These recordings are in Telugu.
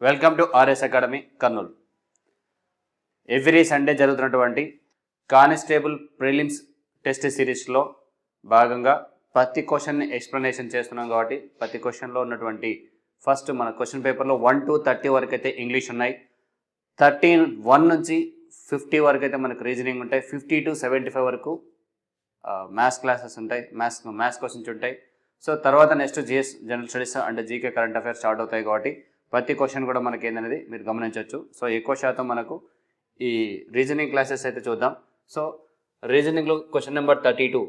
Welcome to RS academy Kurnool. Every Sunday జరుగుతున్నటువంటి కానిస్టేబుల్ ప్రిలిమ్స్ టెస్ట్ సిరీస్లో భాగంగా ప్రతి క్వశ్చన్ని ఎక్స్ప్లెనేషన్ చేస్తున్నాం కాబట్టి ప్రతి క్వశ్చన్లో ఉన్నటువంటి ఫస్ట్ మన క్వశ్చన్ పేపర్లో 1 to 30 వరకు అయితే ఇంగ్లీష్ ఉన్నాయి, 1 నుంచి 50 వరకు అయితే మనకు రీజనింగ్ ఉంటాయి, 50 to 75 వరకు మ్యాథ్స్ క్లాసెస్ ఉంటాయి, మ్యాథ్స్ క్వశ్చన్స్ ఉంటాయి. సో తర్వాత next GS general studies and GK current affairs start అవుతాయి కాబట్టి ప్రతి క్వశ్చన్ కూడా మనకి ఏందనేది మీరు గమనించవచ్చు. సో ఎక్కువ శాతం మనకు ఈ రీజనింగ్ క్లాసెస్ అయితే చూద్దాం. సో రీజనింగ్లో క్వశ్చన్ నెంబర్ 31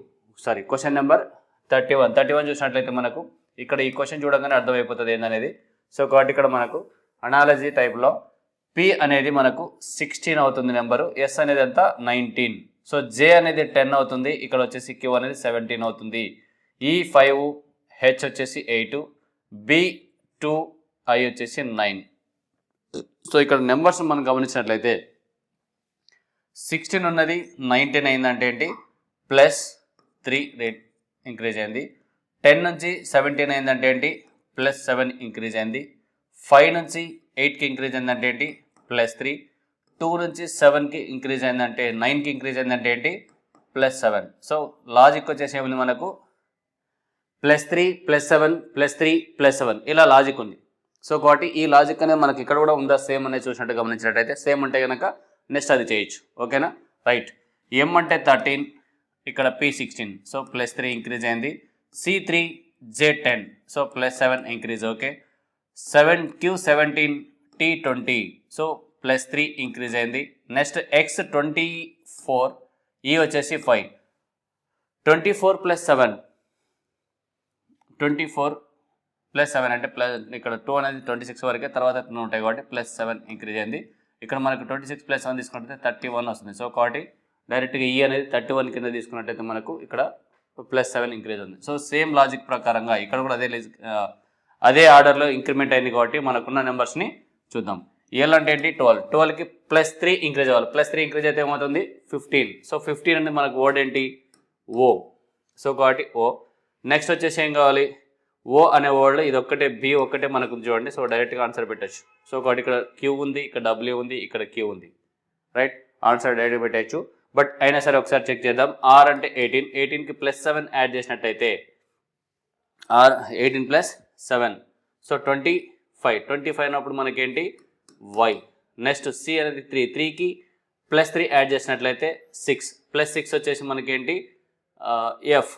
చూసినట్లయితే మనకు ఇక్కడ ఈ క్వశ్చన్ చూడగానే అర్థమైపోతుంది ఏందనేది. సో కాబట్టి ఇక్కడ మనకు అనాలజీ టైప్లో పి అనేది మనకు 16 అవుతుంది నెంబరు, ఎస్ అనేది ఎంత 19, సో జే అనేది 10 అవుతుంది, ఇక్కడ వచ్చేసి క్యూ అనేది 17 అవుతుంది, ఈ 5, హెచ్ వచ్చేసి 8, బి 2, ఐ వచ్చేసి 9. సో ఇక్కడ నెంబర్స్ మనం గమనించినట్లయితే 16 ఉన్నది 19 అయిందంటే ఏంటి, +3 రేట్ ఇంక్రీజ్ అయింది. 10 నుంచి 17 అయిందంటే ఏంటి, +7 ఇంక్రీజ్ అయింది. 5 నుంచి 8కి ఇంక్రీజ్ అయిందంటే ఏంటి, +3. 2 నుంచి 7కి ఇంక్రీజ్ అయిందంటే 9కి ఇంక్రీజ్ అయిందంటే ఏంటి, +7. సో లాజిక్ వచ్చేసి ఏముంది మనకు +3 +7 +3 +7 ఇలా లాజిక్ ఉంది. సో కాబట్టి ఈ లాజిక్ అనేది మనకి ఇక్కడ కూడా ఉందా సేమ్ అనేది చూసినట్టు గమనించినట్టయితే సేమ్ ఉంటే కనుక నెక్స్ట్ అది చేయొచ్చు. ఓకేనా, రైట్. ఎం అంటే 13, ఇక్కడ P16, సో +3 ఇంక్రీజ్ అయింది. C3 J10, so +7 increase. Okay, 7Q17 T20, so +3 increase అయింది. నెక్స్ట్ X24, ఈ వచ్చేసి 5, 24 + 7 అంటే ఇక్కడ 2 అనేది 26 వరకే, తర్వాత 2 ఉంటాయి కాబట్టి +7 ఇంక్రీజ్ అయింది. ఇక్కడ మనకు 26 + 7 తీసుకున్నట్టయితే 31 వస్తుంది. సో కాబట్టి డైరెక్ట్గా ఈ అనేది 31 కింద తీసుకున్నట్టయితే మనకు ఇక్కడ +7 ఇంక్రీజ్ ఉంది. సో సేమ్ లాజిక్ ప్రకారంగా ఇక్కడ కూడా అదే ఆర్డర్లో ఇంక్రిమెంట్ అయింది కాబట్టి మనకున్న నెంబర్స్ని చూద్దాం. ఎల్ అంటే ఏంటి 12కి +3 ఇంక్రీజ్ అవ్వాలి, +3 ఇంక్రీజ్ అయితే ఏమవుతుంది 15. సో 15 అనేది మనకు వర్డ్ ఏంటి ఓ, సో కాబట్టి ఓ. నెక్స్ట్ వచ్చేసి ఏం కావాలి, ఓ అనే వర్డ్లో ఇది ఒక్కటే బి ఒక్కటే మనకు చూడండి. సో డైరెక్ట్గా ఆన్సర్ పెట్టచ్చు. సో కాబట్టి ఇక్కడ క్యూ ఉంది, ఇక్కడ డబ్ల్యూ ఉంది, ఇక్కడ క్యూ ఉంది, రైట్. ఆన్సర్ డైరెక్ట్ పెట్టచ్చు. బట్ అయినా సరే ఒకసారి చెక్ చేద్దాం. ఆర్ అంటే 18కి +7 యాడ్ చేసినట్టయితే ఆర్ 18 + 7, సో 25 అన్నప్పుడు మనకేంటి వై. నెక్స్ట్ సి అనేది 3కి +3 యాడ్ చేసినట్లయితే 6, +6 వచ్చేసి మనకేంటి ఎఫ్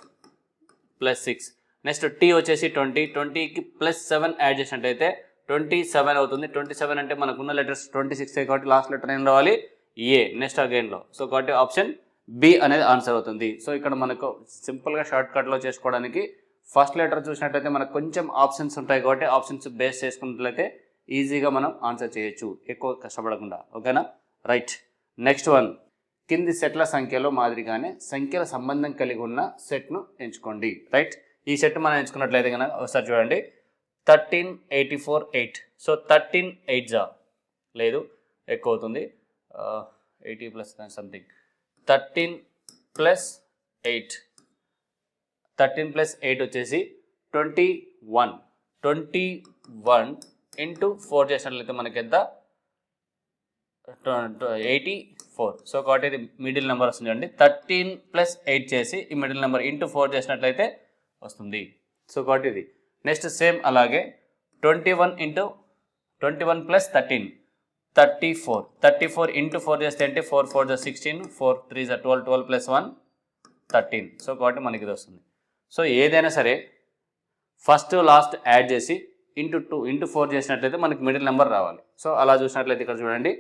+6. నెక్స్ట్ టీ వచ్చేసి 20కి +7 యాడ్ చేసినట్టయితే 27 అవుతుంది. 27 అంటే మనకున్న లెటర్స్ 26 కాబట్టి లాస్ట్ లెటర్ ఏం రావాలి ఏ, నెక్స్ట్ అగైన్లో. సో కాబట్టి ఆప్షన్ బి అనేది ఆన్సర్ అవుతుంది. సో ఇక్కడ మనకు సింపుల్గా షార్ట్ కట్లో చేసుకోవడానికి ఫస్ట్ లెటర్ చూసినట్లయితే మనకు కొంచెం ఆప్షన్స్ ఉంటాయి కాబట్టి ఆప్షన్స్ బేస్ చేసుకున్నట్లయితే ఈజీగా మనం ఆన్సర్ చేయొచ్చు ఎక్కువ కష్టపడకుండా. ఓకేనా, రైట్. నెక్స్ట్ వన్, కింది సెట్ల సంఖ్యలో మాదిరిగానే సంఖ్యల సంబంధం కలిగి ఉన్న సెట్ను ఎంచుకోండి. రైట్, ఈ సెట్ మనం ఎంచుకున్నట్లయితే కనుక ఒకసారి చూడండి. 13, 84, 8. సో 13 8 లేదు ఎక్కువ అవుతుంది, 80 + సంథింగ్. 13 + 8 వచ్చేసి 21. 21 × 4 చేసినట్లయితే మనకి ఎంత 84. సో కాబట్టి ఇది మిడిల్ నెంబర్ వస్తుంది చూడండి. 13 + 8 చేసి ఈ మిడిల్ నెంబర్ × 4 చేసినట్లయితే వస్తుంది. సో కాబట్టి ఇది నెక్స్ట్ సేమ్ అలాగే 21 + 13 34. 34 × 4 చేస్తే ఏంటి 4 4 16, 4 3 12, 12 + 1 13. సో కాబట్టి మనకి ఇది వస్తుంది. సో ఏదైనా సరే ఫస్ట్ లాస్ట్ యాడ్ చేసి × 2 × 4 చేసినట్లయితే మనకి మిడిల్ నెంబర్ రావాలి. సో అలా చూసినట్లయితే ఇక్కడ చూడండి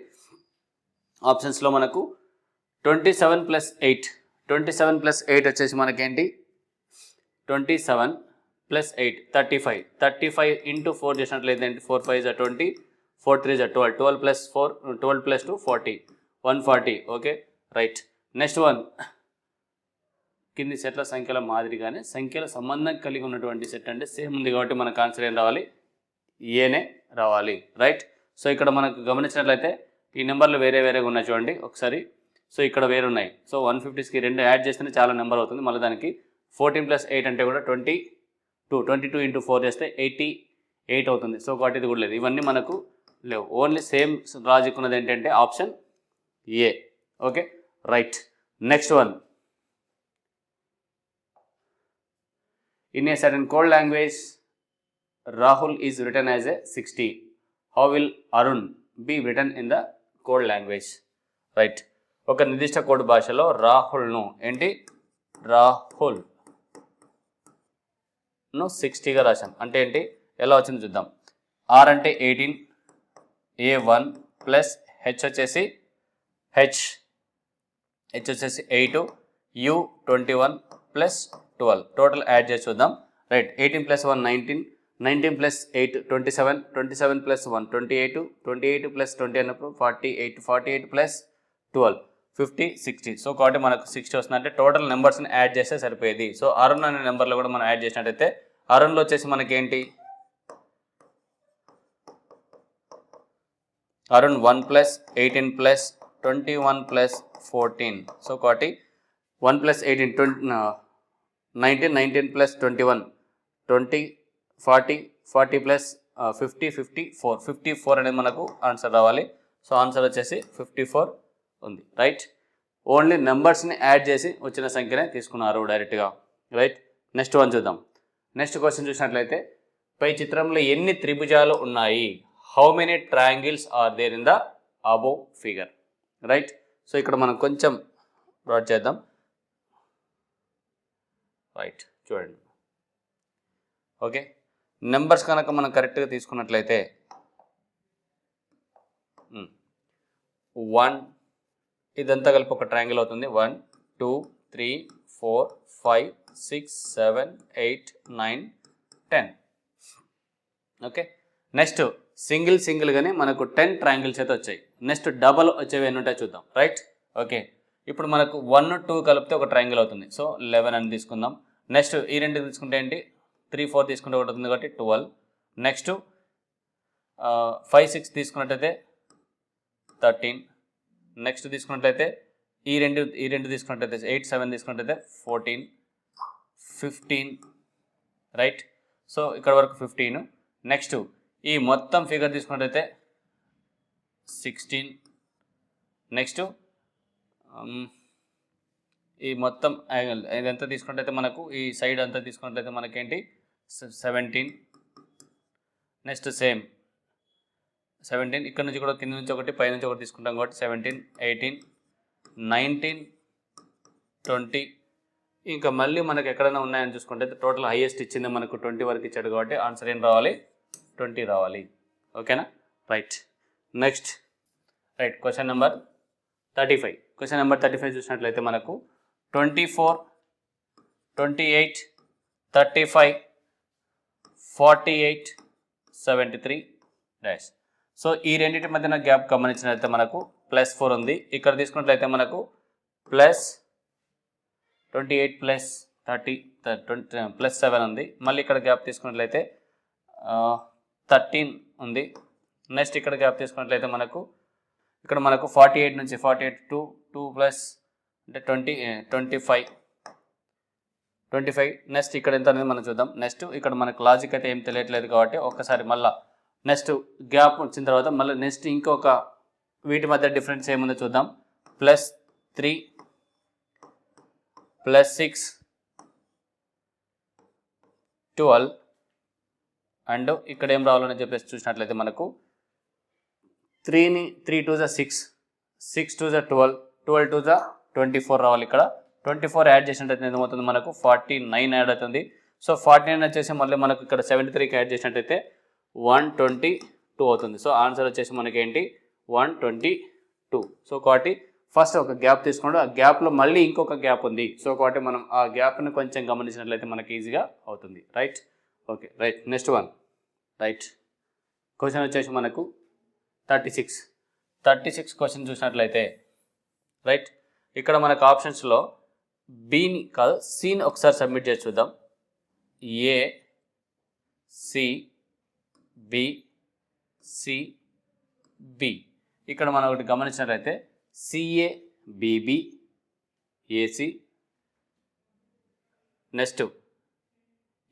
ఆప్షన్స్లో మనకు 27 + 8 వచ్చేసి మనకేంటి 27 + 8 35. 35 × 4 చేసినట్లయితే ఏంటి 4 5 20, 4 3 12, 12 + 4 12 + 2 40, 140. Okay, right. నెక్స్ట్ వన్, కింది సెట్ల సంఖ్యల మాదిరిగానే సంఖ్యల సంబంధం కలిగి ఉన్నటువంటి సెట్ అంటే సేమ్ ఉంది కాబట్టి మనకు ఆన్సర్ ఏం రావాలి ఏనే రావాలి, రైట్. సో ఇక్కడ మనకు గమనించినట్లయితే ఈ నెంబర్లు వేరేగా ఉన్నాయి చూడండి ఒకసారి. సో ఇక్కడ వేరు ఉన్నాయి. సో 150కి 2 యాడ్ చేస్తేనే చాలా నెంబర్ అవుతుంది. మళ్ళీ దానికి 14 + 8 అంటే కూడా 22 × 4 చేస్తే 8 అవుతుంది. సో కాబట్టి ఇది కూడా లేదు. ఇవన్నీ మనకు లేవు. ఓన్లీ సేమ్ లాజిక్ ఉన్నది ఏంటంటే option A. Okay, right. Next one. In a certain code language, Rahul is written as a 60. How will Arun be written in the code language? Right. ఒక నిర్దిష్ట కోడ్ భాషలో రాహుల్ను రాహుల్ను 60గా రాశాం. అంటే ఏంటి, ఎలా వచ్చిందో చూద్దాం. ఆర్ అంటే 18, A1 ప్లస్ హెచ్ వచ్చేసి 8, U 21 ప్లస్ 12 టోటల్ యాడ్ చేసి చూద్దాం. Right. 18 plus 1 19, 19 plus 8 27, 27 plus 1 28, 28 plus 20 అన్నప్పుడు 48 ప్లస్ 12 50 60. సో కాబట్టి మనకు 60 వస్తుంది. అంటే టోటల్ నెంబర్స్ని యాడ్ చేస్తే సరిపోయేది. సో అరుణ్ అనే నెంబర్లో కూడా మనం యాడ్ చేసినట్టయితే అరుణ్లో వచ్చేసి మనకి ఏంటి, Arun 1 plus 18 plus 21 plus 14. So కాబట్టి 1 ప్లస్ 18 19 ప్లస్ 21 20 40 ప్లస్ 50 54 అనేది మనకు ఆన్సర్ రావాలి. సో ఆన్సర్ వచ్చేసి 54 ఉంది. రైట్. ఓన్లీ నెంబర్స్ని యాడ్ చేసి వచ్చిన సంఖ్యనే తీసుకున్నారు డైరెక్ట్గా. రైట్. నెక్స్ట్ వన్ చూద్దాం. నెక్స్ట్ క్వశ్చన్ చూసినట్లయితే పై చిత్రంలో ఎన్ని త్రిభుజాలు ఉన్నాయి? How many triangles are there in the above figure? Right. So ఇక్కడ మనం కొంచెం డ్రాట్ చేద్దాం. రైట్, చూడండి. ఓకే, నెంబర్స్ కనుక మనం కరెక్ట్గా తీసుకున్నట్లయితే 1 ఇదంతా కలిపి ఒక ట్రయాంగిల్ అవుతుంది. 1 2 3 4 5 6 7 8 9 10. ఓకే, నెక్స్ట్ సింగిల్గానే మనకు 10 ట్రయాంగిల్స్ అయితే వచ్చాయి. నెక్స్ట్ డబల్ వచ్చేవి ఎన్ని ఉంటాయో చూద్దాం. రైట్. ఓకే, ఇప్పుడు మనకు 1 2 కలిపితే ఒక ట్రయాంగిల్ అవుతుంది. సో 11 అని తీసుకుందాం. నెక్స్ట్ ఈ రెండు తీసుకుంటే ఏంటి, 3 4 తీసుకుంటే ఒకటి అవుతుంది కాబట్టి 12. నెక్స్ట్ 5 6 తీసుకున్నట్టయితే 13. నెక్స్ట్ తీసుకున్నట్లయితే ఈ రెండు తీసుకున్నట్లయితే 8 7 తీసుకున్నట్లయితే 14 15. రైట్. సో ఇక్కడ వరకు 15. నెక్స్ట్ ఈ మొత్తం ఫిగర్ తీసుకున్నట్లయితే 16. నెక్స్ట్ ఈ మొత్తం ఇదంతా తీసుకున్నట్లయితే మనకు ఈ సైడ్ అంతా తీసుకున్నట్లయితే మనకేంటి 17. Next same 17. ఇక్కడ నుంచి కూడా కింద నుంచి ఒకటి పై నుంచి ఒకటి తీసుకుంటాం కాబట్టి 17 18 19 20. ఇంకా మళ్ళీ మనకు ఎక్కడైనా ఉన్నాయని చూసుకుంటే టోటల్ హైయెస్ట్ ఇచ్చింది మనకు 20 వరకు ఇచ్చాడు కాబట్టి ఆన్సర్ ఏం రావాలి, 20 రావాలి. ఓకేనా. Right. Next right question number 35. Question number 35 చూసినట్లయితే మనకు 24 28 35 48 73 డాష్. సో ఈ రెండింటి మధ్యన గ్యాప్ గమనించినట్లయితే మనకు +4 ఉంది. ఇక్కడ తీసుకున్నట్లయితే మనకు +28 ప్లస్ 30 +7 ఉంది. మళ్ళీ ఇక్కడ గ్యాప్ తీసుకున్నట్లయితే 13 ఉంది. నెక్స్ట్ ఇక్కడ గ్యాప్ తీసుకున్నట్లయితే మనకు ఇక్కడ మనకు 48 నుంచి 48 2 ప్లస్ అంటే 25. నెక్స్ట్ ఇక్కడ ఎంత అనేది మనం చూద్దాం. నెక్స్ట్ ఇక్కడ మనకు లాజిక్ అయితే ఏం తెలియట్లేదు కాబట్టి ఒక్కసారి మళ్ళీ నెక్స్ట్ గ్యాప్ వచ్చిన తర్వాత మళ్ళీ నెక్స్ట్ ఇంకొక వీటి మధ్య డిఫరెన్స్ ఏముందో చూద్దాం. +3 +6 12 అండ్ ఇక్కడ ఏం రావాలని చెప్పేసి చూసినట్లయితే మనకు 3 2 6 6 2 12 12 2 24 రావాలి. ఇక్కడ 24 యాడ్ చేసినట్టయితే ఏమవుతుంది మనకు 49 యాడ్ అవుతుంది. సో 49 వచ్చేసి మళ్ళీ మనకు ఇక్కడ 73కి యాడ్ చేసినట్టయితే 122 అవుతుంది. సో ఆన్సర్ వచ్చేసి మనకి ఏంటి 122. సో కాబట్టి ఫస్ట్ ఒక గ్యాప్ తీసుకుంటే ఆ గ్యాప్లో మళ్ళీ ఇంకొక గ్యాప్ ఉంది. సో కాబట్టి మనం ఆ గ్యాప్ని కొంచెం గమనించినట్లయితే మనకి ఈజీగా అవుతుంది. Right. Okay, right. Next one. Right. Question వచ్చేసి మనకు 36 క్వశ్చన్ చూసినట్లయితే రైట్ ఇక్కడ మనకు ఆప్షన్స్లో బిని కాదు సిని ఒకసారి సబ్మిట్ చేసి చూద్దాం. A C B C B. ఇక్కడ మనం ఒకటి గమనించినట్లయితే CA BB AC. Next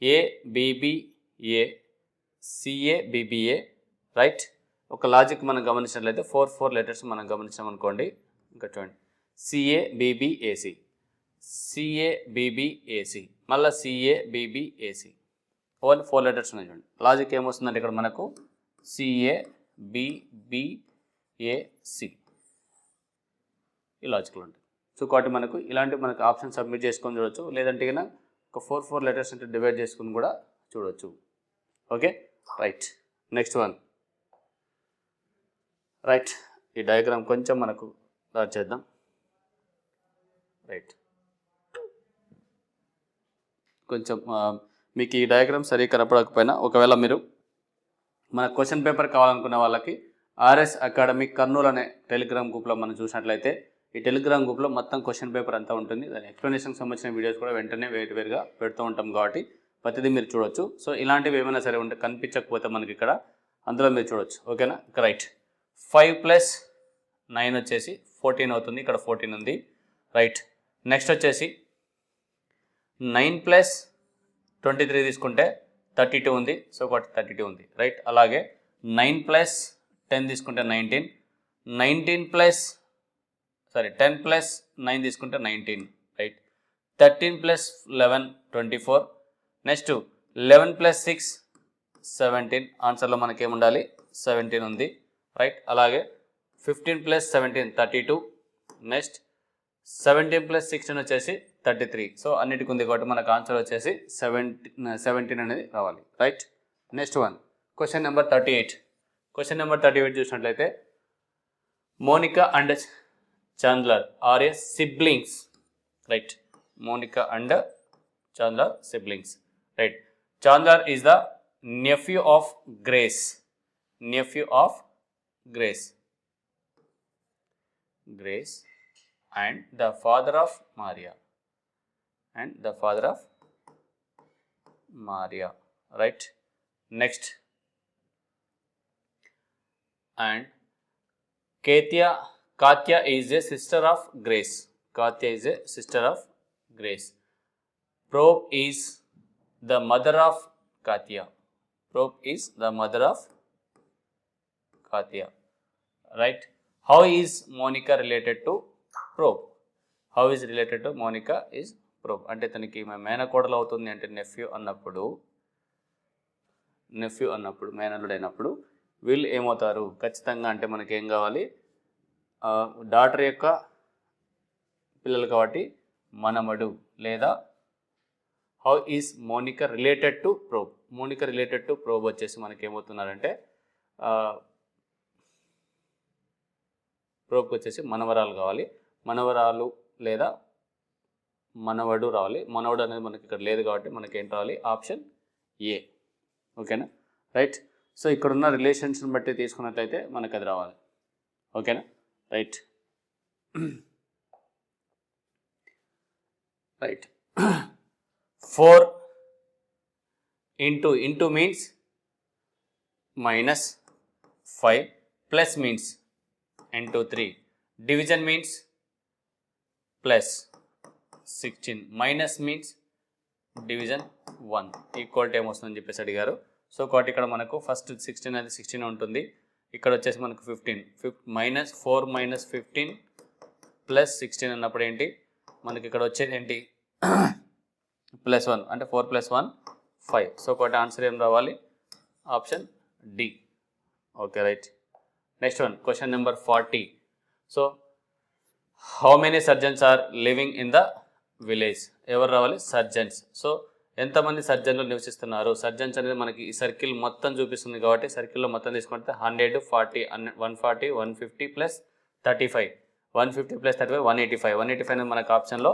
A BB A CABBA, right. ఒక లాజిక్ మనం గమనించినట్లయితే 4 లెటర్స్ మనం గమనించామనుకోండి. ఇంకా చూడండి, CABBAC, CABBAC, మళ్ళీ CABBAC, ఓన్లీ 4 లెటర్స్ ఉన్నాయి చూడండి. లాజిక్ ఏమొస్తుందంటే ఇక్కడ మనకు CABBAC ఈ లాజిక్లో ఉంటుంది. సో కాబట్టి మనకు ఇలాంటి మనకు ఆప్షన్ సబ్మిట్ చేసుకొని చూడవచ్చు, లేదంటే కన్నా ఒక 4 లెటర్స్ అంటే డివైడ్ చేసుకుని కూడా చూడవచ్చు. Okay, right. Next one, right. ఈ డయాగ్రామ్ కొంచెం మనకు స్టార్ట్ చేద్దాం. రైట్, కొంచెం మీకు ఈ డయాగ్రామ్ సరిగ్గా కనపడకపోయినా ఒకవేళ మీరు మన క్వశ్చన్ పేపర్ కావాలనుకున్న వాళ్ళకి RS అకాడమిక్ కర్నూలు అనే టెలిగ్రామ్ గ్రూప్లో మనం చూసినట్లయితే ఈ టెలిగ్రామ్ గ్రూప్లో మొత్తం క్వశ్చన్ పేపర్ అంతా ఉంటుంది. దాని ఎక్స్ప్లెనేషన్కి సంబంధించిన వీడియోస్ కూడా వెంటనే వేరుగా పెడుతూ ఉంటాం కాబట్టి ప్రతిదీ మీరు చూడొచ్చు. సో ఇలాంటివి ఏమైనా సరే ఉంటే కనిపించకపోతే మనకి ఇక్కడ అందులో మీరు చూడొచ్చు. ఓకేనా, రైట్. 5 + 9 వచ్చేసి 14 అవుతుంది. ఇక్కడ 14 ఉంది, రైట్. నెక్స్ట్ వచ్చేసి 9 + 23 తీసుకుంటే 32 ఉంది. సో కాబట్టి 32 ఉంది, రైట్. అలాగే 9 + 10 తీసుకుంటే 19, 10 + 9 తీసుకుంటే 19, రైట్. 13 + 11 24. నెక్స్ట్ 11 + 6 17. ఆన్సర్లో మనకేముండాలి 17 ఉంది, రైట్. అలాగే 15 + 17 32. నెక్స్ట్ 17 + 16 వచ్చేసి 33. సో అన్నిటికి ఉంది కాబట్టి మనకు ఆన్సర్ వచ్చేసి 17 అనేది రావాలి, right. Next one, question number 38. Question number 38 చూసినట్లయితే Monica and Chandler are a siblings, right. Monica and Chandler siblings, right. Chandler is the nephew of Grace, and the father of Maria, right. Next, and Katya is a sister of Grace. Probe is the mother of Katya. Right. How is Monica related to Probe? అంటే తనకి మేనకోడలు అవుతుంది అంటే నెఫ్యూ అన్నప్పుడు మేనల్లుడు అయినప్పుడు వీళ్ళు ఏమవుతారు ఖచ్చితంగా అంటే మనకి ఏం కావాలి, డాటర్ యొక్క పిల్లలు కాబట్టి మనమడు, లేదా how is Monica related to probe వచ్చేసి మనకి ఏమవుతున్నారంటే ప్రోబ్కి వచ్చేసి మనవరాలు కావాలి, మనవరాలు లేదా మనవడు రావాలి. మనవడు అనేది మనకి ఇక్కడ లేదు కాబట్టి మనకి ఏంటి రావాలి, ఆప్షన్ ఏ. ఓకేనా, రైట్. సో ఇక్కడున్న రిలేషన్స్ని బట్టి తీసుకున్నట్లయితే మనకు అది రావాలి. ఓకేనా, right. Right. 4 into means -5, plus means into 3, division means +16, minus means division 1, equal to ఏమొస్తుందని చెప్పేసి అడిగారు. సో కాబట్టి ఇక్కడ మనకు ఫస్ట్ 16 అనేది 16 ఉంటుంది. ఇక్కడ వచ్చేసి మనకు 15 -4 - 15 + 16 అన్నప్పుడు ఏంటి మనకి ఇక్కడ వచ్చేది ఏంటి +1 అంటే 4 + 1 5. సో కాబట్టి ఆన్సర్ ఏం రావాలి, option D. Okay, right. Next one, question number 40. So how many surgeons are living in the village? ఎవరు రావాలి, సర్జన్స్. సో ఎంతమంది సర్జన్లు నివసిస్తున్నారు? సర్జన్స్ అనేది మనకి ఈ సర్కిల్ మొత్తం చూపిస్తుంది కాబట్టి సర్కిల్లో మొత్తం తీసుకుంటే 100, 40, 140, 150 + 35, 150 + 35 185. 185 అనేది మనకు ఆప్షన్లో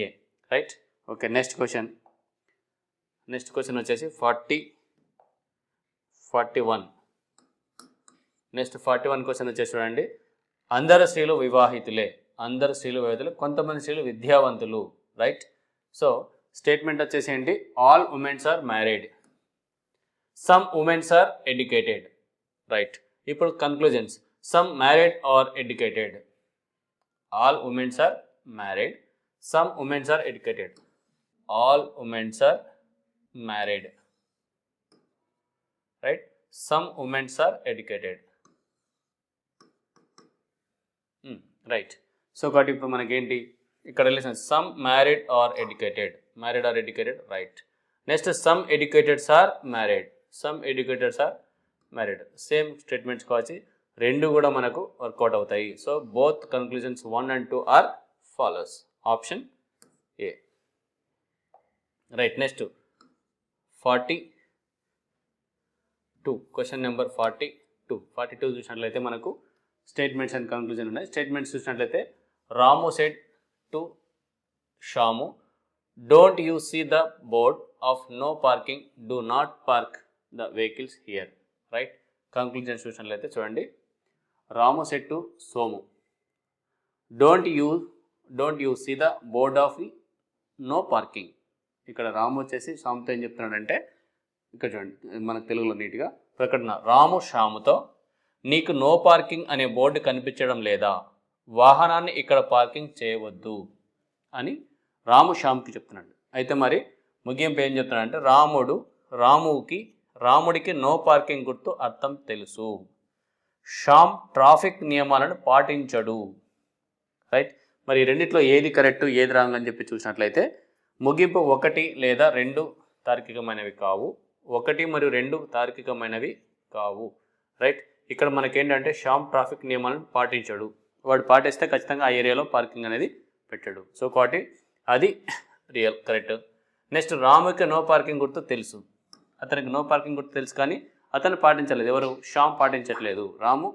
ఏ, రైట్. ఓకే, నెక్స్ట్ క్వశ్చన్ వచ్చేసి 41. నెక్స్ట్ 41 క్వశ్చన్ వచ్చేసి చూడండి, అందరు స్త్రీలు వివాహితులే, కొంతమంది స్త్రీలు విద్యావంతులు, రైట్. సో స్టేట్మెంట్ వచ్చేసి ఏంటి, all womens are married, some womens are educated, right. ఇప్పుడు conclusions, some married are educated, all womens are married, some womens are educated, all womens are married, right. Some womens are educated, right. So కాబట్టి ఇప్పుడు మనకేంటి ఇక్కడ relation some married are educated, right. Next some educateds are married, same statements కావచ్చు, రెండు కూడా మనకు వర్కౌట్ అవుతాయి. So both conclusions 1 and 2 are follows, option A, right. Next 42, question number 42 చూసినట్లయితే మనకు స్టేట్మెంట్స్ అండ్ కన్క్లూజన్ ఉన్నాయి. స్టేట్మెంట్స్ చూసినట్లయితే Ramu said to Shamu, don't you see the board of no parking, do not park the vehicles here, right. Conclusion చూసినట్లయితే చూడండి, Ramu said to Somu, don't you see the board of no parking. ఇక్కడ రాము వచ్చేసి శ్యాముతో ఏం చెప్తున్నాడంటే, ఇక్కడ చూడండి మనకు తెలుగులో నీట్గా ప్రకటన, రాము శ్యాముతో నీకు నో పార్కింగ్ అనే బోర్డు కనిపించడం లేదా, వాహనాన్ని ఇక్కడ పార్కింగ్ చేయవద్దు అని రాము శ్యామ్కి చెప్తున్నాడు. అయితే మరి ముగింపు ఏం చెప్తున్నాడంటే, రాముడికి నో పార్కింగ్ గుర్తు అర్థం తెలుసు, శ్యామ్ ట్రాఫిక్ నియమాలను పాటించడు, రైట్. మరి రెండిట్లో ఏది కరెక్ట్ ఏది రాంగ్ అని చెప్పి చూసినట్లయితే ముగింపు 1 లేదా 2 తార్కికమైనవి కావు, 1 మరియు 2 తార్కికమైనవి కావు, రైట్. ఇక్కడ మనకేంటంటే శ్యామ్ ట్రాఫిక్ నియమాలను పాటించడు, వాడు పాటిస్తే ఖచ్చితంగా ఆ ఏరియాలో పార్కింగ్ అనేది పెట్టాడు. సో కాబట్టి అది రియల్ కరెక్ట్. నెక్స్ట్ రాముకి నో పార్కింగ్ గుర్తు తెలుసు, అతనికి నో పార్కింగ్ గుర్తు తెలుసు కానీ అతను పాటించలేదు, ఎవరు శ్యామ్ పాటించట్లేదు, రాము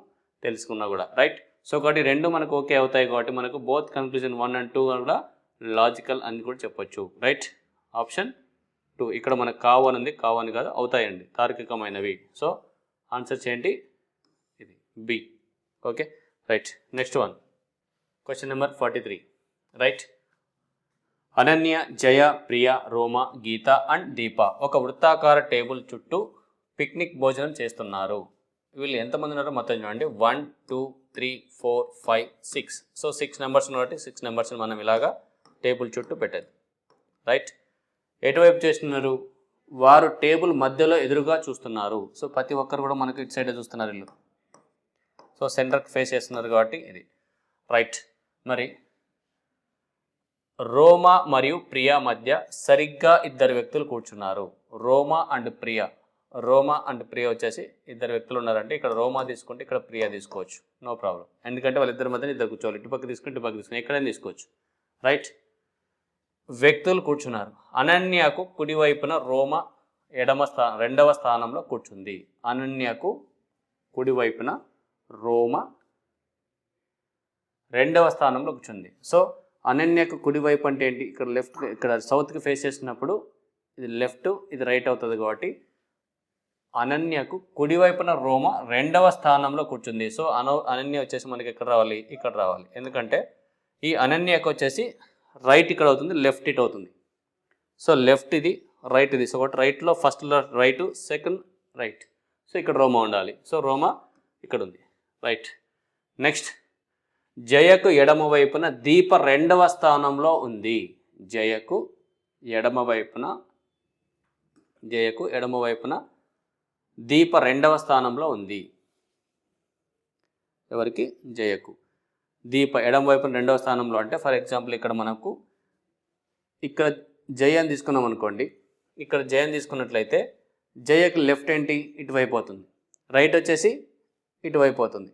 తెలుసుకున్నా కూడా, రైట్. సో కాబట్టి 2 మనకు ఓకే అవుతాయి కాబట్టి మనకు బోత్ కన్క్లూజన్ 1 and 2 కూడా లాజికల్ అని కూడా చెప్పొచ్చు, రైట్. ఆప్షన్ 2 ఇక్కడ మనకు కావనుంది, కావని కాదు అవుతాయండి తార్కికమైనవి. సో ఆన్సర్స్ ఏంటి, ఇది B, okay, right. Next one question number 43, right. Ananya, Jaya, Priya, Roma, Geetha and దీప ఒక వృత్తాకార టేబుల్ చుట్టూ పిక్నిక్ భోజనం చేస్తున్నారు. వీళ్ళు ఎంతమంది ఉన్నారో మొత్తం చూడండి, 1 2 3 4 5 6. సో 6 నెంబర్స్ కాబట్టి 6 నెంబర్స్ని మనం ఇలాగా టేబుల్ చుట్టూ పెట్టేది, రైట్. ఎటువైపు చేస్తున్నారు, వారు టేబుల్ మధ్యలో ఎదురుగా చూస్తున్నారు. సో ప్రతి ఒక్కరు కూడా మనకు ఇటు సైడ్ చూస్తున్నారు వీళ్ళు, సో సెంటర్కి ఫేస్ చేస్తున్నారు కాబట్టి ఇది, రైట్. మరి రోమ మరియు ప్రియ మధ్య సరిగ్గా 2 వ్యక్తులు కూర్చున్నారు. రోమ అండ్ ప్రియ వచ్చేసి 2 వ్యక్తులు ఉన్నారంటే ఇక్కడ రోమా తీసుకుంటే ఇక్కడ ప్రియ తీసుకోవచ్చు, నో ప్రాబ్లం. ఎందుకంటే వాళ్ళిద్దరి మధ్య 2 కూర్చోవాలి, ఇటుపక్క తీసుకుని ఎక్కడైనా తీసుకోవచ్చు, రైట్. వ్యక్తులు కూర్చున్నారు. అనన్యకు కుడివైపున రోమ రెండవ స్థానంలో కూర్చుంది. అనన్యకు కుడివైపున రోమ రెండవ స్థానంలో కూర్చుంది. సో అనన్యకు కుడివైపు అంటే ఏంటి, ఇక్కడ లెఫ్ట్, ఇక్కడ సౌత్కి ఫేస్ చేసినప్పుడు ఇది లెఫ్ట్, ఇది రైట్ అవుతుంది కాబట్టి అనన్యకు కుడివైపున రోమ రెండవ స్థానంలో కూర్చుంది. సో అనన్య వచ్చేసి మనకి ఎక్కడ రావాలి, ఇక్కడ రావాలి. ఎందుకంటే ఈ అనన్యకు వచ్చేసి రైట్ ఇక్కడ అవుతుంది, లెఫ్ట్ ఇట్ అవుతుంది. సో లెఫ్ట్ ఇది, రైట్ ఇది. సో ఒకటి రైట్లో first right, second right. So ఇక్కడ రోమ ఉండాలి. సో రోమ ఇక్కడ ఉంది, రైట్. నెక్స్ట్ జయకు ఎడమ వైపున దీప రెండవ స్థానంలో ఉంది. జయకు ఎడమ వైపున దీప రెండవ స్థానంలో ఉంది. ఎవరికి, జయకు. దీప ఎడమ వైపున రెండవ స్థానంలో అంటే ఫర్ ఎగ్జాంపుల్ ఇక్కడ మనకు ఇక్కడ జయని తీసుకున్నాం అనుకోండి, ఇక్కడ జయని తీసుకున్నట్లయితే జయకు లెఫ్ట్ ఏంటి, ఇటువైపు అవుతుంది, రైట్ వచ్చేసి ఇటువైపు అవుతుంది.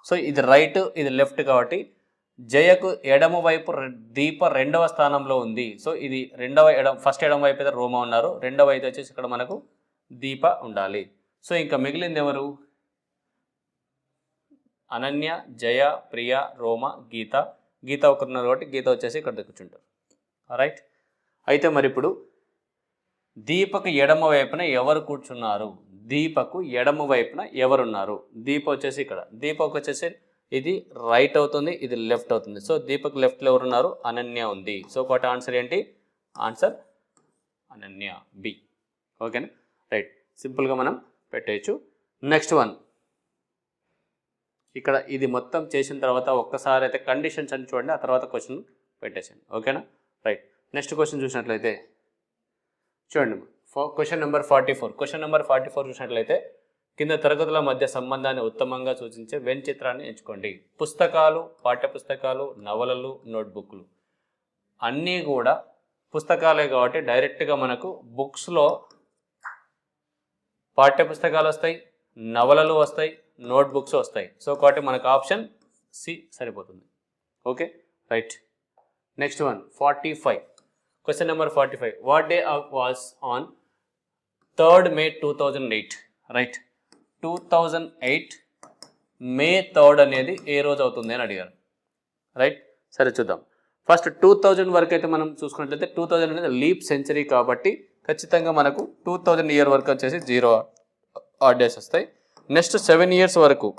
సో ఇది రైట్, ఇది లెఫ్ట్ కాబట్టి జయకు ఎడమ వైపు దీప రెండవ స్థానంలో ఉంది. సో ఇది ఫస్ట్ ఎడమ వైపు అయితే రోమ ఉన్నారు, రెండవ అయితే వచ్చేసి ఇక్కడ మనకు దీప ఉండాలి. సో ఇంకా మిగిలింది ఎవరు, అనన్య, జయ, ప్రియ, రోమ, గీత. గీత ఒకరున్నారు కాబట్టి గీత వచ్చేసి ఇక్కడ కూర్చుంటారు, రైట్. అయితే మరి ఇప్పుడు దీపకు ఎడమ వైపున ఎవరు కూర్చున్నారు, దీపకు ఎడమ వైపున ఎవరున్నారు. దీప వచ్చేసి ఇక్కడ, దీపకు వచ్చేసి ఇది రైట్ అవుతుంది, ఇది లెఫ్ట్ అవుతుంది. సో దీపకు లెఫ్ట్లో ఎవరున్నారు, అనన్య ఉంది. సో ఒకటి ఆన్సర్ ఏంటి, ఆన్సర్ అనన్య, బి, ఓకేనా, రైట్. సింపుల్గా మనం పెట్టేయచ్చు. నెక్స్ట్ వన్, ఇక్కడ ఇది మొత్తం చేసిన తర్వాత ఒక్కసారి అయితే కండిషన్స్ అని చూడండి, ఆ తర్వాత క్వశ్చన్ పెట్టేసండి, ఓకేనా, రైట్. నెక్స్ట్ క్వశ్చన్ చూసినట్లయితే చూడండి, క్వశ్చన్ నెంబర్ 44 చూసినట్లయితే కింద తరగతుల మధ్య సంబంధాన్ని ఉత్తమంగా సూచించే వెన్ చిత్రాన్ని ఎంచుకోండి. పుస్తకాలు, పాఠ్యపుస్తకాలు, నవలలు, నోట్బుక్లు అన్నీ కూడా పుస్తకాలే కాబట్టి డైరెక్ట్గా మనకు బుక్స్లో పాఠ్యపుస్తకాలు వస్తాయి, నవలలు వస్తాయి, నోట్బుక్స్ వస్తాయి. సో కాబట్టి మనకు ఆప్షన్ సి సరిపోతుంది. Okay, right. Next one 45. Question number 45. What day was on 3rd May 2008? Right, 2008 May 3rd అనేది ఏ రోజు అవుతుంది అని అడిగారు. రైట్, సరే చూద్దాం. ఫస్ట్ 2000 వరకు అయితే మనం చూసుకున్నట్లయితే 2000 అనేది లీప్ సెంచరీ కాబట్టి ఖచ్చితంగా మనకు 2000 ఇయర్ వరకు వచ్చేసి 0 ఆడ్ డేస్ వస్తాయి. నెక్స్ట్ 7 years వరకు.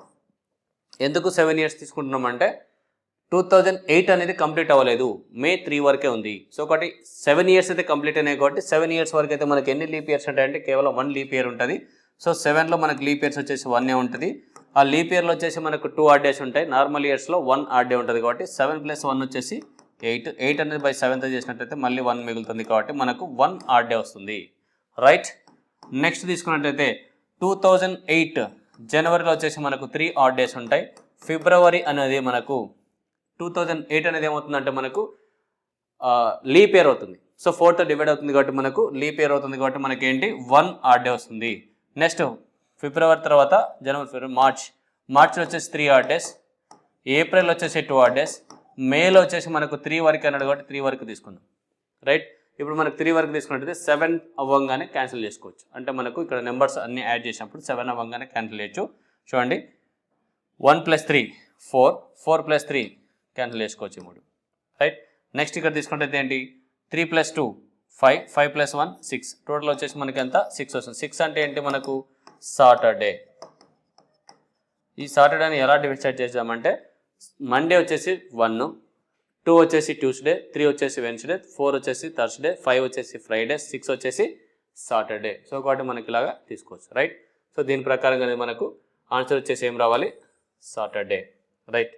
ఎందుకు 7 years తీసుకుంటున్నామంటే 2008 అనేది కంప్లీట్ అవ్వలేదు, May 3 వరకే ఉంది. సో కాబట్టి 7 years అయితే కంప్లీట్ అయినాయి కాబట్టి 7 years వరకు అయితే మనకి ఎన్ని లీప్ ఇయర్స్ ఉంటాయంటే కేవలం 1 లీప్ ఇయర్ ఉంటుంది. సో 7లో మనకు లీప్ ఇయర్స్ వచ్చేసి 1 ఉంటుంది. ఆ లీప్ ఇయర్లో వచ్చేసి మనకు 2 ఆడ్ డేస్ ఉంటాయి. నార్మల్ ఇయర్స్లో 1 ఆడ్ డే ఉంటుంది కాబట్టి 7 + 1 వచ్చేసి 8. 8 అనేది బై 7తో చేసినట్లయితే మళ్ళీ 1 మిగులుతుంది కాబట్టి మనకు 1 ఆడ్ డే వస్తుంది. రైట్, నెక్స్ట్ తీసుకున్నట్లయితే 2008 జనవరిలో వచ్చేసి మనకు 3 ఆడ్ డేస్ ఉంటాయి. ఫిబ్రవరి అనేది మనకు 2008 అనేది ఏమవుతుందంటే మనకు లీప్ ఇయర్ అవుతుంది. సో 4తో డివైడ్ అవుతుంది కాబట్టి మనకు లీప్ ఇయర్ అవుతుంది కాబట్టి మనకి ఏంటి 1 ఆడ్ డే వస్తుంది. నెక్స్ట్ ఫిబ్రవరి తర్వాత జనవరి, ఫిబ్రవరి, మార్చ్లో వచ్చేసి 3 ఆడ్ డేస్, ఏప్రిల్ వచ్చేసి 2 ఆడ్ డేస్, మేలో వచ్చేసి మనకు 3 వరకు అన్నాడు కాబట్టి 3 వరకు తీసుకుందాం. రైట్, ఇప్పుడు మనకు 3 వరకు తీసుకున్నట్టయితే 7 అవ్వంగానే క్యాన్సిల్ చేసుకోవచ్చు. అంటే మనకు ఇక్కడ నెంబర్స్ అన్ని యాడ్ చేసినప్పుడు 7 అవ్వంగానే క్యాన్సిల్ చేయొచ్చు. చూడండి, 1 + 3 4, 4 + 3 క్యాన్సిల్ చేసుకోవచ్చు 3. రైట్, నెక్స్ట్ ఇక్కడ తీసుకుంటే ఏంటి 3 + 2 5, 5 + 1 6, టోటల్ వచ్చేసి మనకి ఎంత 6 వస్తుంది. 6 అంటే ఏంటి మనకు సాటర్డే. ఈ సాటర్డేని ఎలా డిసైడ్ చేద్దామంటే మండే వచ్చేసి 1, 2 వచ్చేసి ట్యూస్డే, 3 వచ్చేసి వెన్స్డే, 4 వచ్చేసి థర్స్డే, 5 వచ్చేసి ఫ్రైడే, 6 వచ్చేసి సాటర్డే. సో కాబట్టి మనకి ఇలాగా తీసుకోవచ్చు. రైట్, సో దీని ప్రకారంగా మనకు ఆన్సర్ వచ్చేసి ఏం రావాలి, Saturday. Right,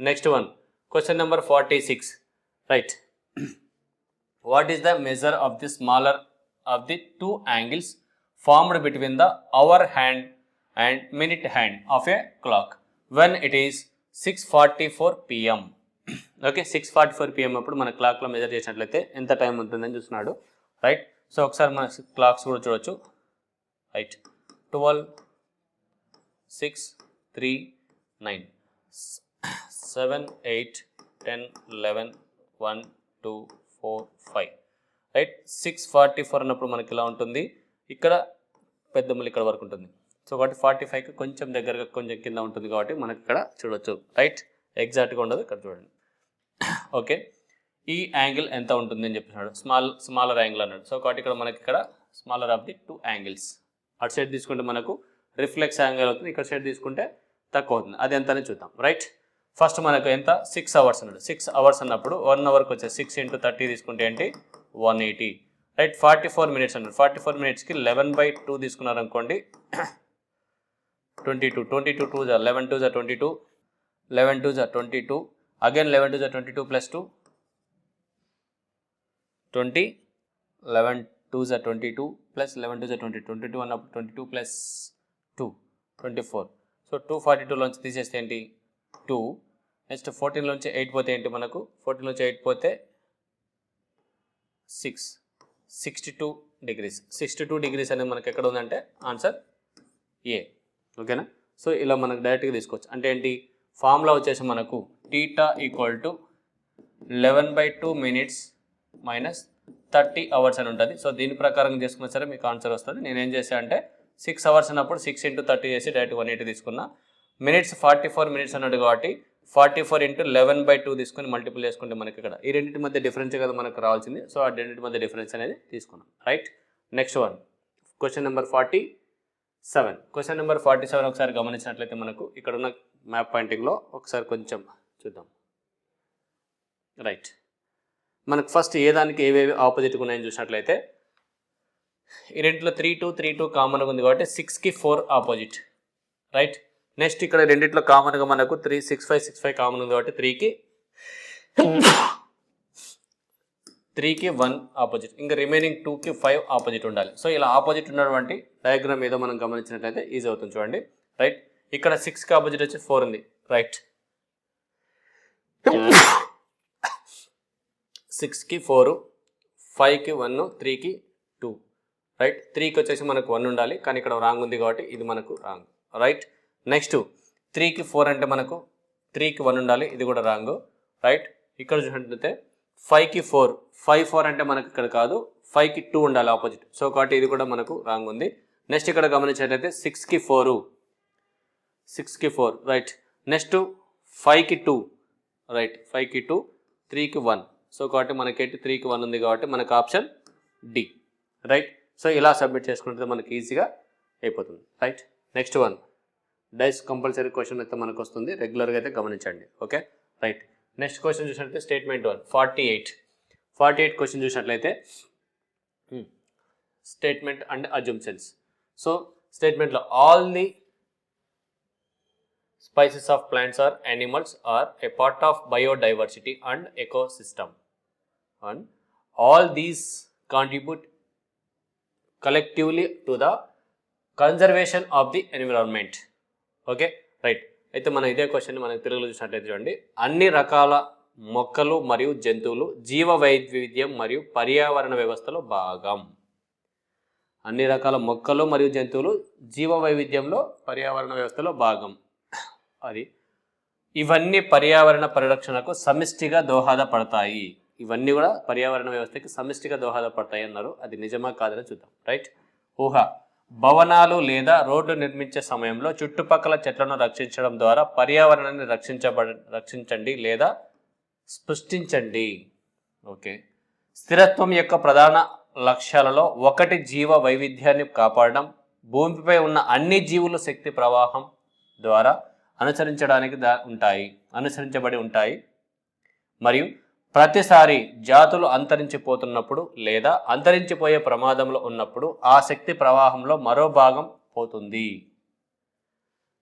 next one question number 46. Right, what is the measure of the smaller of the 2 angles formed between the hour hand and minute hand of a clock when it is 6:44 PM? Okay, 6:44 PM అప్పుడు మన క్లాక్లో మెజర్ చేసినట్లయితే ఎంత టైం ఉంటుందని చూస్తున్నాడు. రైట్, సో ఒకసారి మన క్లాక్స్ కూడా చూడవచ్చు. రైట్, 12, 6, 3, 9, 7, 8, 10, 11, 1, 2, 4, 5. రైట్, 6:44 అన్నప్పుడు మనకి ఇలా ఉంటుంది. ఇక్కడ పెద్ద మళ్ళీ ఇక్కడ వరకు ఉంటుంది. సో కాబట్టి 45కి కొంచెం దగ్గరగా కొంచెం కింద ఉంటుంది కాబట్టి మనకి ఇక్కడ చూడవచ్చు. రైట్, ఎగ్జాక్ట్గా ఉండదు, ఇక్కడ చూడండి. ఓకే, ఈ యాంగిల్ ఎంత ఉంటుంది అని చెప్పినాడు, స్మాలర్ యాంగిల్ అన్నాడు. సో కాబట్టి ఇక్కడ మనకి ఇక్కడ స్మాలర్ ఆఫ్ ది 2 angles. అటు సైడ్ తీసుకుంటే మనకు రిఫ్లెక్స్ యాంగిల్ అవుతుంది, ఇక్కడ సైడ్ తీసుకుంటే తక్కువ అవుతుంది. అది ఎంత అని చూద్దాం. రైట్, ఫస్ట్ మనకు ఎంత 6 hours అన్నాడు. 6 hours అన్నప్పుడు 1 అవర్కి వచ్చేసి 6 × 30 తీసుకుంటే ఏంటి 180. రైట్, 44 minutes అన్నాడు. 44 minutesకి 11/2 తీసుకున్నారు అనుకోండి 22. 22 2 11 2 22, 11 2 22, again 11 2 22 plus 2 20, 11 2 22 plus 11 2 20, 22 అన్నప్పుడు 22 plus 2 24. సో 242లోంచి తీసేస్తే ఏంటి 2. నెక్స్ట్ 14లోంచి 8 పోతే ఏంటి మనకు 14లోంచి 8 పోతే 6, 62 degrees. 62 degrees అనేది మనకి ఎక్కడ ఉందంటే ఆన్సర్ ఏ. ఓకేనా, సో ఇలా మనకు డైరెక్ట్గా తీసుకోవచ్చు. అంటే ఏంటి ఫార్ములా వచ్చేసి మనకు theta equal to 11/2 minutes minus 30 hours అని ఉంటుంది. సో దీని ప్రకారం చేసుకున్నా సరే మీకు ఆన్సర్ వస్తుంది. నేను ఏం చేసా అంటే 6 hours అన్నప్పుడు 6 × 30 చేసి డైరెక్ట్ 180 తీసుకున్నా. మినిట్స్ 44 minutes అన్నాడు కాబట్టి 44 × 11/2 తీసుకొని మల్టిపుల్ చేసుకుంటే మనకి ఇక్కడ ఈ రెండింటి మధ్య డిఫరెన్స్ కదా మనకు రావాల్సింది. సో ఆ రెండింటి మధ్య డిఫరెన్స్ అనేది తీసుకున్నాం. Right, next one question number 47. Question number 47 ఒకసారి గమనించినట్లయితే మనకు ఇక్కడ ఉన్న మ్యాప్ పాయింటింగ్లో ఒకసారి కొంచెం చూద్దాం. రైట్, మనకు ఫస్ట్ ఏ దానికి ఏవేవి ఆపోజిట్గా ఉన్నాయని చూసినట్లయితే ఈ రెంట్లో 3 2 కామన్గా ఉంది కాబట్టి 6కి 4 ఆపోజిట్. రైట్, నెక్స్ట్ ఇక్కడ రెండిట్లో కామన్గా మనకు 6 5 కామన్ ఉంది కాబట్టి 3కి 3కి 1 ఆపోజిట్, ఇంకా రిమైనింగ్ 2కి 5 ఆపోజిట్ ఉండాలి. సో ఇలా ఆపోజిట్ ఉన్నటువంటి డయాగ్రామ్ ఏదో మనం గమనించినట్లయితే ఈజీ అవుతుంది చూడండి. రైట్, ఇక్కడ 6కి ఆపోజిట్ వచ్చి 4 ఉంది. రైట్, 6కి 4, 5కి 1, 3కి 2. రైట్, 3కి వచ్చేసి మనకు 1 ఉండాలి, కానీ ఇక్కడ రాంగ్ ఉంది కాబట్టి ఇది మనకు రాంగ్. రైట్, నెక్స్ట్ 3కి 4 అంటే మనకు 3కి 1 ఉండాలి, ఇది కూడా రాంగ్. రైట్, ఇక్కడ చూసినట్లయితే 5కి 4, 5, 4 అంటే మనకు ఇక్కడ కాదు, 5కి 2 ఉండాలి ఆపోజిట్. సో కాబట్టి ఇది కూడా మనకు రాంగ్ ఉంది. నెక్స్ట్ ఇక్కడ గమనించినట్లయితే 6కి 4, 6కి 4. రైట్, నెక్స్ట్ 5కి 2. రైట్, 5కి 2, 3కి 1. సో కాబట్టి మనకేంటి 3కి 1 ఉంది కాబట్టి మనకు ఆప్షన్ డి. రైట్, సో ఇలా సబ్మిట్ చేసుకుంటే మనకి ఈజీగా అయిపోతుంది. Right, next one dice compulsory question అయితే మనకు వస్తుంది, రెగ్యులర్గా అయితే గమనించండి. Okay, right. నెక్స్ట్ క్వశ్చన్ చూసినట్లయితే స్టేట్మెంట్ 1 48 క్వశ్చన్ చూసినట్లయితే స్టేట్మెంట్ అండ్ అజంప్షన్స్. సో స్టేట్మెంట్లో all the species of plants or animals are a part of biodiversity and ecosystem, and all these contribute collectively to the conservation of the environment. Okay, right. అయితే మనం ఇదే క్వశ్చన్ మనకు తెలుగులో చూసినట్లయితే చూడండి, అన్ని రకాల మొక్కలు మరియు జంతువులు జీవ వైవిధ్యం మరియు పర్యావరణ వ్యవస్థలో భాగం. అన్ని రకాల మొక్కలు మరియు జంతువులు జీవ వైవిధ్యంలో పర్యావరణ వ్యవస్థలో భాగం. అది ఇవన్నీ పర్యావరణ పరిరక్షణకు సమిష్టిగా దోహదపడతాయి. ఇవన్నీ కూడా పర్యావరణ వ్యవస్థకి సమిష్టిగా దోహదపడతాయి అన్నారు. అది నిజమా కాదని చూద్దాం. రైట్, ఊహ. భవనాలు లేదా రోడ్లు నిర్మించే సమయంలో చుట్టుపక్కల చెట్లను రక్షించడం ద్వారా పర్యావరణాన్ని రక్షించండి లేదా సృష్టించండి. ఓకే, స్థిరత్వం యొక్క ప్రధాన లక్ష్యాలలో ఒకటి జీవ వైవిధ్యాన్ని కాపాడడం, భూమిపై ఉన్న అన్ని జీవుల శక్తి ప్రవాహం ద్వారా అనుసరించబడి ఉంటాయి మరియు ప్రతిసారి జాతులు అంతరించిపోతున్నప్పుడు లేదా అంతరించిపోయే ప్రమాదంలో ఉన్నప్పుడు ఆ శక్తి ప్రవాహంలో మరో భాగం పోతుంది.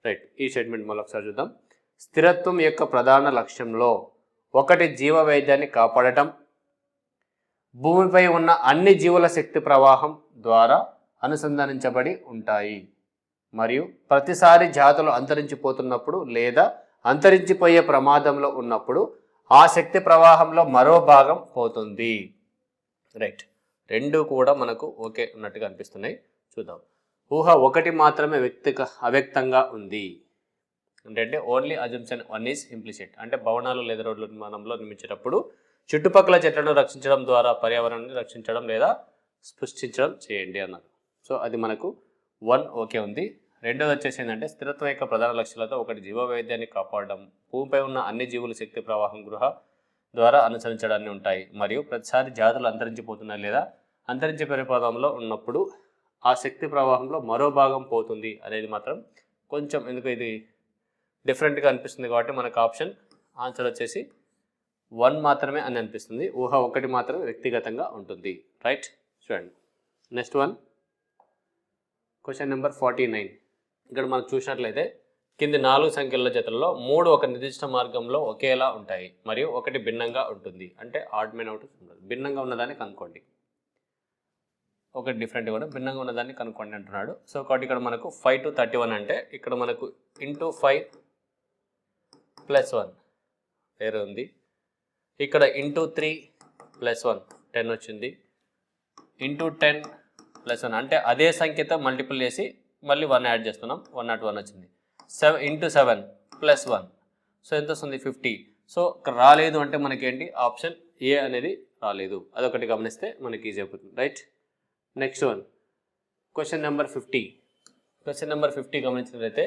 రైట్, ఈ స్టేట్మెంట్ మళ్ళీ ఒకసారి చూద్దాం. స్థిరత్వం యొక్క ప్రధాన లక్ష్యంలో ఒకటి జీవ వైవిధ్యాన్ని కాపాడటం, భూమిపై ఉన్న అన్ని జీవుల శక్తి ప్రవాహం ద్వారా అనుసంధానించబడి ఉంటాయి మరియు ప్రతిసారి జాతులు అంతరించిపోతున్నప్పుడు లేదా అంతరించిపోయే ప్రమాదంలో ఉన్నప్పుడు ఆ శక్తి ప్రవాహంలో మరో భాగం పోతుంది. రైట్, రెండు కూడా మనకు ఓకే ఉన్నట్టుగా అనిపిస్తున్నాయి. చూద్దాం. ఊహ ఒకటి మాత్రమే అవ్యక్తంగా ఉంది. అంటే ఓన్లీ అజంప్షన్ 1 ఈజ్ ఇంప్లిసిట్. అంటే భవనాలు లేదా రోడ్ల నిర్మాణంలో నిర్మించేటప్పుడు చుట్టుపక్కల చెట్లను రక్షించడం ద్వారా పర్యావరణాన్ని రక్షించడం లేదా సృష్టించడం చేయండి అన్నారు. సో అది మనకు 1 ఓకే ఉంది. రెండోది వచ్చేసి ఏంటంటే స్థిరత్వం యొక్క ప్రధాన లక్ష్యాలతో ఒకటి జీవ వైవిధ్యాన్ని కాపాడడం, భూమిపై ఉన్న అన్ని జీవుల శక్తి ప్రవాహం గృహ ద్వారా అనుసరించడాన్ని ఉంటాయి మరియు ప్రతిసారి జాతులు అంతరించిపోతున్నాయి లేదా అంతరించిపోయే ప్రమాదంలో ఉన్నప్పుడు ఆ శక్తి ప్రవాహంలో మరో భాగం పోతుంది అనేది మాత్రం కొంచెం ఎందుకు ఇది డిఫరెంట్గా అనిపిస్తుంది కాబట్టి మనకు ఆప్షన్ ఆన్సర్ వచ్చేసి 1 మాత్రమే అని అనిపిస్తుంది. ఊహ ఒకటి మాత్రమే వ్యక్తిగతంగా ఉంటుంది. రైట్, చూడండి. Next one question number 49. ఇక్కడ మనం చూసినట్లయితే కింది 4 సంఖ్యల జతలలో 3 ఒక నిర్దిష్ట మార్గంలో ఒకేలా ఉంటాయి మరియు ఒకటి భిన్నంగా ఉంటుంది. అంటే ఆడ్ మెన్ అవుట్ ఉంటుంది. భిన్నంగా ఉన్నదాన్ని కనుక్కోండి. ఒకటి డిఫరెంట్ కూడా భిన్నంగా ఉన్నదాన్ని కనుక్కోండి అంటున్నాడు. సో కాబట్టి ఇక్కడ మనకు 5 to 31 అంటే ఇక్కడ మనకు ఇంటూ 5 + 1 వేరే ఉంది. ఇక్కడ ఇంటూ 3 + 1 10 వచ్చింది. ఇంటూ 10 + 1 అంటే అదే సంఖ్యతో మల్టిపుల్ చేసి మళ్ళీ 1 యాడ్ చేస్తున్నాం. 101 వచ్చింది. 7 ఇంటూ 7 + 1 సో ఎంత వస్తుంది 50. సో ఇక్కడ రాలేదు అంటే మనకేంటి ఆప్షన్ ఏ అనేది రాలేదు. అదొకటి గమనిస్తే మనకి ఈజీ అయిపోతుంది. Right, next one question number 50. Question number 50 గమనించినట్లయితే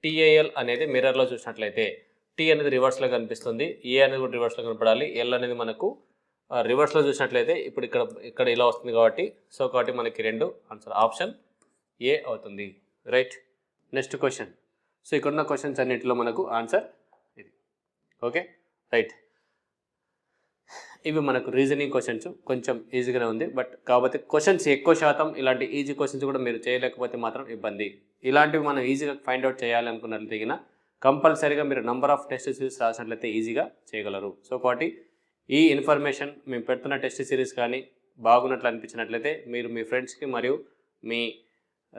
TAL అనేది మిర్రర్లో చూసినట్లయితే T అనేది రివర్స్లో కనిపిస్తుంది, ఏ అనేది కూడా రివర్స్లో కనపడాలి, ఎల్ అనేది మనకు రివర్స్లో చూసినట్లయితే ఇప్పుడు ఇక్కడ ఇలా వస్తుంది కాబట్టి సో కాబట్టి మనకి 2 ఆన్సర్ ఆప్షన్ ఏ అవుతుంది. Right, next question. సో ఇక్కడున్న క్వశ్చన్స్ అన్నింటిలో మనకు ఆన్సర్ ఇది. Okay, right. ఇవి మనకు రీజనింగ్ క్వశ్చన్స్ కొంచెం ఈజీగానే ఉంది. బట్ కాకపోతే క్వశ్చన్స్ ఎక్కువ శాతం ఇలాంటి ఈజీ క్వశ్చన్స్ కూడా మీరు చేయలేకపోతే మాత్రం ఇబ్బంది. ఇలాంటివి మనం ఈజీగా ఫైండ్ అవుట్ చేయాలి అనుకున్నట్లయితే కంపల్సరీగా మీరు నంబర్ ఆఫ్ టెస్ట్ సిరీస్ రాసినట్లయితే ఈజీగా చేయగలరు. సో కాబట్టి ఈ ఇన్ఫర్మేషన్ మేము పెడుతున్న టెస్ట్ సిరీస్ కానీ బాగున్నట్లు అనిపించినట్లయితే మీరు మీ ఫ్రెండ్స్కి మరియు మీ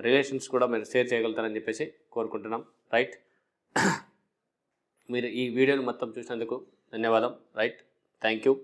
రిలేషన్స్ కూడా మీరు షేర్ చేయగలుగుతారని చెప్పేసి కోరుకుంటున్నాం. రైట్, మీరు ఈ వీడియోని మొత్తం చూసినందుకు ధన్యవాదం. Right, thank you.